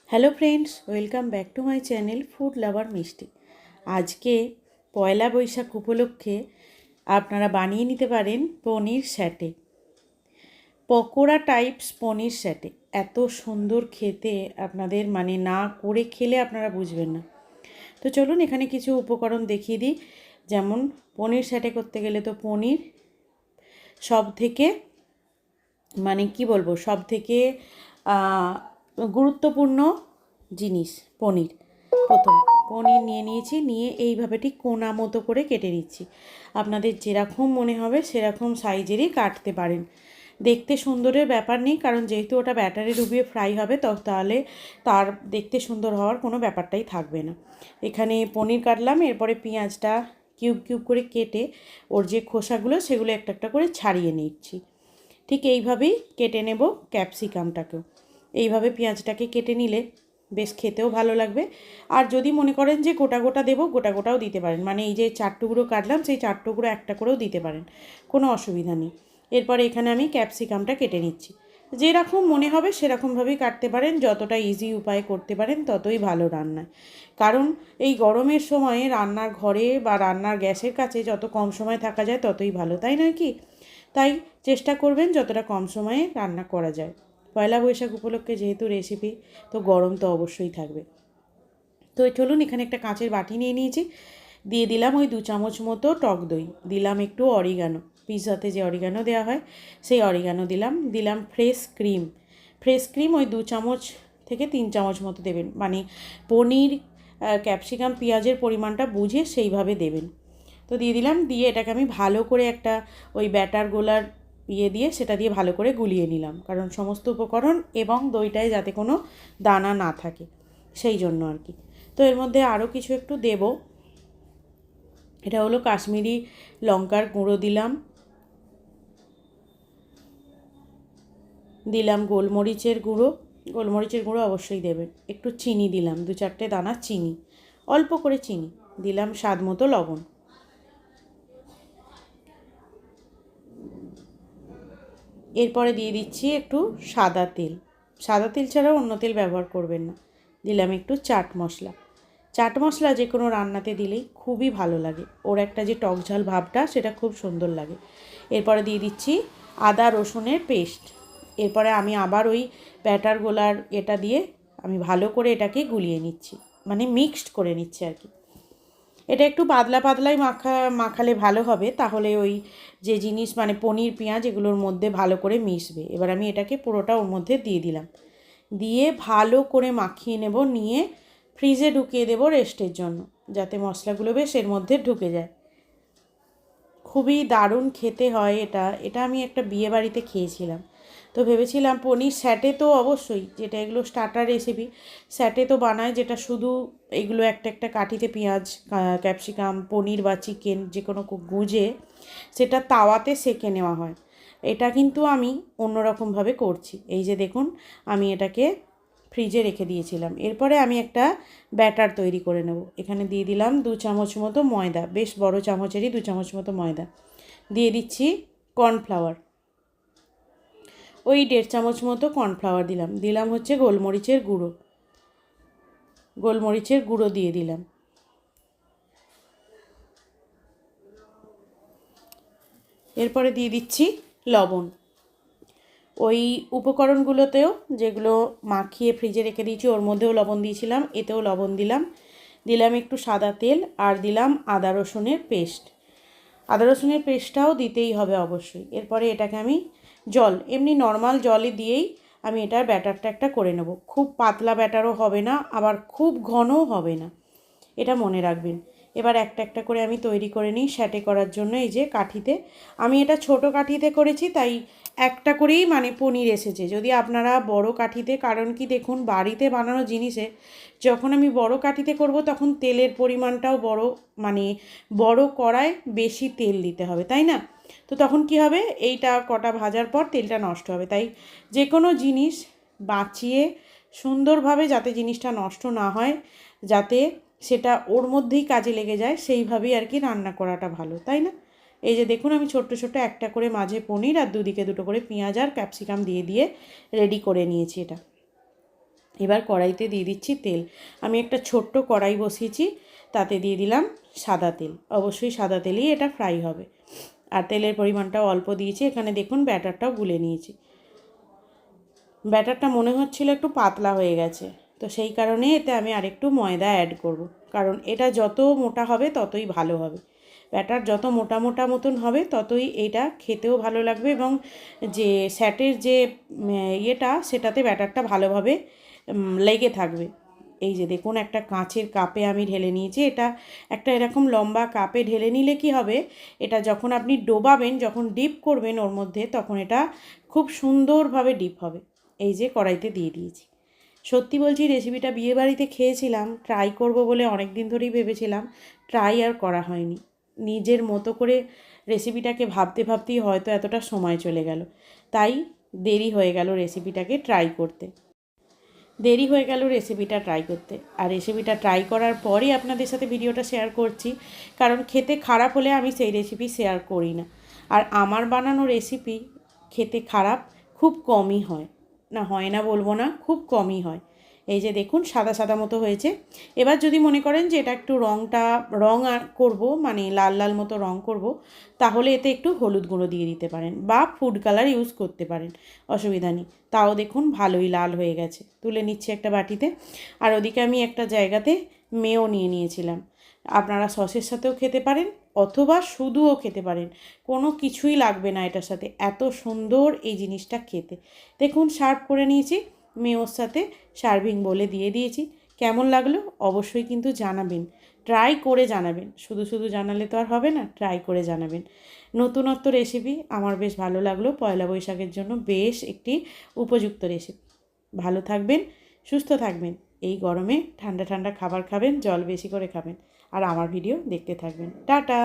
Hello friends, welcome back to my channel food lover মিষ্টি। আজকে পয়লা বৈশাখ উপলক্ষে আপনারা বানিয়ে নিতে পারেন পনির স্যাটে, পকোড়া টাইপস পনির স্যাটে। এত সুন্দর খেতে, আপনাদের না করে খেলে আপনারা বুঝবেন না। তো চলুন এখানে কিছু উপকরণ দেখিয়ে দিই। যেমন পনির স্যাটে করতে গেলে তো পনির সব থেকে সব থেকে গুরুত্বপূর্ণ জিনিস। প্রথম পনির নিয়ে নিয়েছি, নিয়ে এইভাবে ঠিক কোনা মতো করে কেটে নিচ্ছি। আপনাদের যেরকম মনে হবে সেরকম সাইজেরই কাটতে পারেন। দেখতে সুন্দরের ব্যাপার নেই, কারণ যেহেতু ওটা ব্যাটারে ডুবিয়ে ফ্রাই হবে তাহলে তার দেখতে সুন্দর হওয়ার কোনো ব্যাপারটাই থাকবে না। এখানে পনির কাটলাম, এরপরে পেঁয়াজটা কিউব কিউব করে কেটে ওর যে খোসাগুলো সেগুলো একটা একটা করে ছাড়িয়ে নিচ্ছি। ঠিক এইভাবেই কেটে নেব ক্যাপসিকামটাকেও। এইভাবে পেঁয়াজটাকে কেটে নিলে বেশ খেতেও ভালো লাগবে। আর যদি মনে করেন যে গোটা গোটা দেবো, গোটা গোটাও দিতে পারেন। এই যে 4 টুকরো কাটলাম, সেই 4 টুকরো একটা করেও দিতে পারেন, কোনো অসুবিধা নেই। এরপরে এখানে আমি ক্যাপসিকামটা কেটে নিচ্ছি। যেরকম মনে হবে সেরকমভাবেই কাটতে পারেন, যতটা ইজি উপায়ে করতে পারেন ততই ভালো রান্নায়। কারণ এই গরমের সময়ে রান্নার ঘরে বা রান্নার গ্যাসের কাছে যত কম সময় থাকা যায় ততই ভালো, তাই নয় কি? তাই চেষ্টা করবেন যতটা কম সময়ে রান্না করা যায়। পয়লা বৈশাখ উপলক্ষে যেহেতু রেসিপি, তো গরম তো অবশ্যই থাকবে। তো চলুন এখানে একটা কাঁচের বাটি নিয়ে নিয়েছি, দিয়ে দিলাম ওই 2 চামচ মতো টক দই, দিলাম একটু অরিগানো, পিৎজাতে যে অরিগানো দেওয়া হয় সেই অরিগানো দিলাম ফ্রেশ ক্রিম ওই 2 চামচ থেকে 3 চামচ মতো দেবেন। পনির, ক্যাপসিকাম, পেঁয়াজের পরিমাণটা বুঝে সেইভাবে দেবেন। তো দিয়ে দিলাম, দিয়ে এটাকে আমি ভালো করে একটা ওই ব্যাটার গোলার দিয়ে সেটা দিয়ে ভালো করে গুলিয়ে নিলাম, কারণ সমস্ত উপকরণ এবং দইটায় যাতে কোনো দানা না থাকে সেই জন্য আর কি। তো এর মধ্যে আরও কিছু একটু দেব। এটা হলো কাশ্মীরি লঙ্কার গুঁড়ো দিলাম গোলমরিচের গুঁড়ো অবশ্যই দেবেন। একটু চিনি দিলাম, 2-4টে দানা চিনি, অল্প করে চিনি দিলাম, স্বাদ মতো লবণ। এরপরে দিয়ে দিচ্ছি একটু সাদা তেল ছাড়াও অন্য তেল ব্যবহার করবেন না। দিলাম একটু চাট মশলা যে কোনো রান্নাতে দিলেই খুবই ভালো লাগে, ওর একটা যে টক ঝাল ভাবটা সেটা খুব সুন্দর লাগে। এরপরে দিয়ে দিচ্ছি আদা রসুনের পেস্ট। এরপরে আমি আবার ওই ব্যাটার গোলার এটা দিয়ে আমি ভালো করে এটাকে গুলিয়ে নিচ্ছি, মিক্সড করে নিচ্ছি আর কি। এটা একটু পাতলাই মাখালে ভালো হবে, তাহলে ওই যে জিনিস পনির পেঁয়াজ এগুলোর মধ্যে ভালো করে মিশবে। এবার আমি এটাকে পুরোটা ওর মধ্যে দিয়ে দিলাম, দিয়ে ভালো করে মাখিয়ে নেব, নিয়ে ফ্রিজে ঢুকিয়ে দেবো রেস্টের জন্য, যাতে মশলাগুলো বেশ এর মধ্যে ঢুকে যায়। খুবই দারুণ খেতে হয় এটা আমি একটা বিয়ে বাড়িতে খেয়েছিলাম। তো ভেবেছিলাম পনির স্যাটে তো অবশ্যই, যেটা এগুলো স্টার্টার রেসিপি, স্যাটে তো বানায় যেটা শুধু এগুলো একটা একটা কাঠিতে পেঁয়াজ, ক্যাপসিকাম, পনির বা চিকেন যে কোনো গুঁজে সেটা তাওয়াতে সেঁকে নেওয়া হয়। এটা কিন্তু আমি অন্যরকমভাবে করছি। এই যে দেখুন, আমি এটাকে ফ্রিজে রেখে দিয়েছিলাম। এরপরে আমি একটা ব্যাটার তৈরি করে নেব। এখানে দিয়ে দিলাম 2 চামচ মতো ময়দা, বেশ বড় চামচেরই 2 চামচ মতো ময়দা। দিয়ে দিচ্ছি কর্নফ্লাওয়ার, ওই 1.5 চামচ মতো কর্নফ্লাওয়ার দিলাম হচ্ছে গোলমরিচের গুঁড়ো দিয়ে দিলাম। এরপরে দিয়ে দিচ্ছি লবণ। ওই উপকরণগুলোতেও যেগুলো মাখিয়ে ফ্রিজে রেখে দিয়েছি ওর মধ্যেও লবণ দিয়েছিলাম, এতেও লবণ দিলাম একটু সাদা তেল, আর দিলাম আদা রসুনের পেস্টটাও দিতেই হবে অবশ্যই। এরপরে এটাকে আমি এমনি নর্মাল জলে দিয়েই আমি এটার ব্যাটারটা একটা করে নেব। খুব পাতলা ব্যাটারও হবে না, আবার খুব ঘনও হবে না, এটা মনে রাখবেন। এবার একটা একটা করে আমি তৈরি করে নিই স্যাটে করার জন্য। এই যে কাঠিতে, আমি এটা ছোট কাঠিতে করেছি, তাই একটা করেই পনির এসেছে। যদি আপনারা বড় কাঠিতে, কারণ কি দেখুন, বাড়িতে বানানো জিনিসে যখন আমি বড় কাঠিতে করব তখন তেলের পরিমাণটাও বড় কড়ায় বেশি তেল দিতে হবে, তাই না? তো তখন কি হবে, এইটা কটা ভাজার পর তেলটা নষ্ট হবে। তাই যে কোনো জিনিস বাঁচিয়ে সুন্দরভাবে, যাতে জিনিসটা নষ্ট না হয়, যাতে সেটা ওর মধ্যেই কাজে লেগে যায়, সেইভাবেই আর কি রান্না করাটা ভালো, তাই না? এই যে দেখুন, আমি ছোট্ট একটা করে মাঝে পনির আর দুদিকে 2টো করে পেঁয়াজ আর ক্যাপসিকাম দিয়ে রেডি করে নিয়েছি এটা। এবার কড়াইতে দিয়ে দিচ্ছি তেল। আমি একটা ছোট্ট কড়াই বসিয়েছি, তাতে দিয়ে দিলাম সাদা তেল। অবশ্যই সাদা তেলেই এটা ফ্রাই হবে। আর তেলের পরিমাণটাও অল্প দিয়েছি। এখানে দেখুন ব্যাটারটাও গুলে নিয়েছি। ব্যাটারটা মনে হচ্ছিল একটু পাতলা হয়ে গেছে, তো সেই কারণে এতে আমি আরেকটু ময়দা অ্যাড করব, কারণ এটা যত মোটা হবে ততই ভালো হবে। ব্যাটার যত মোটা মোটা মতন হবে ততই এটা খেতেও ভালো লাগবে, এবং যে স্যাটের যে ইয়েটা সেটাতে ব্যাটারটা ভালোভাবে লেগে থাকবে। এই যে দেখুন একটা কাঁচের কাপে আমি ঢেলে নিয়েছি। এটা একটা এরকম লম্বা কাপে ঢেলে নিলে কি হবে, এটা যখন আপনি ডোবাবেন, যখন ডিপ করবেন ওর মধ্যে, তখন এটা খুব সুন্দরভাবে ডিপ হবে। এই যে কড়াইতে দিয়ে দিয়েছি। সত্যি বলছি, রেসিপিটা বিয়েবাড়িতে খেয়েছিলাম, ট্রাই করব বলে অনেক দিন ধরেই ভেবেছিলাম, ট্রাই আর করা হয়নি। নিজের মতো করে রেসিপিটাকে ভাবতে ভাবতেই হয়তো এতটা সময় চলে গেল, তাই দেরি হয়ে গেল রেসিপিটাকে ট্রাই করতে। আর রেসিপিটা ট্রাই করার পরই আপনাদের সাথে ভিডিওটা শেয়ার করছি, কারণ খেতে খারাপ হলে আমি সেই রেসিপি শেয়ার করি না। আর আমার বানানো রেসিপি খেতে খারাপ খুব কমই হয়, না হয় না বলবো না, খুব কমই হয়। এই যে দেখুন সাদা সাদা মতো হয়েছে। এবার যদি মনে করেন যে এটা একটু রং করব, মানে লাল লাল মতো রং করব, তাহলে এতে একটু হলুদ গুঁড়ো দিয়ে দিতে পারেন, বা ফুড কালার ইউজ করতে পারেন, অসুবিধা নেই। তাও দেখুন ভালোই লাল হয়ে গেছে। তুলে নিচ্ছি একটা বাটিতে। আর ওদিকে আমি একটা জায়গাতে মেও নিয়ে নিয়েছিলাম। আপনারা সসের সাথেও খেতে পারেন, অথবা শুধুও খেতে পারেন, কোনো কিছুই লাগবে না এটার সাথে, এত সুন্দর এই জিনিসটা খেতে। দেখুন সার্ভ করে নিয়েছি, মেয়োর সাথে সার্ভিং বলে দিয়ে দিয়েছি। কেমন লাগলো অবশ্যই কিন্তু জানাবেন, ট্রাই করে জানাবেন। শুধু শুধু জানালে তো আর হবে না, ট্রাই করে জানাবেন। নতুনত্ব রেসিপি আমার বেশ ভালো লাগলো, পয়লা বৈশাখের জন্য বেশ একটি উপযুক্ত রেসিপি। ভালো থাকবেন, সুস্থ থাকবেন। এই গরমে ঠান্ডা ঠান্ডা খাবার খাবেন, জল বেশি করে খাবেন, আর আমার ভিডিও দেখতে থাকবেন। টাটা।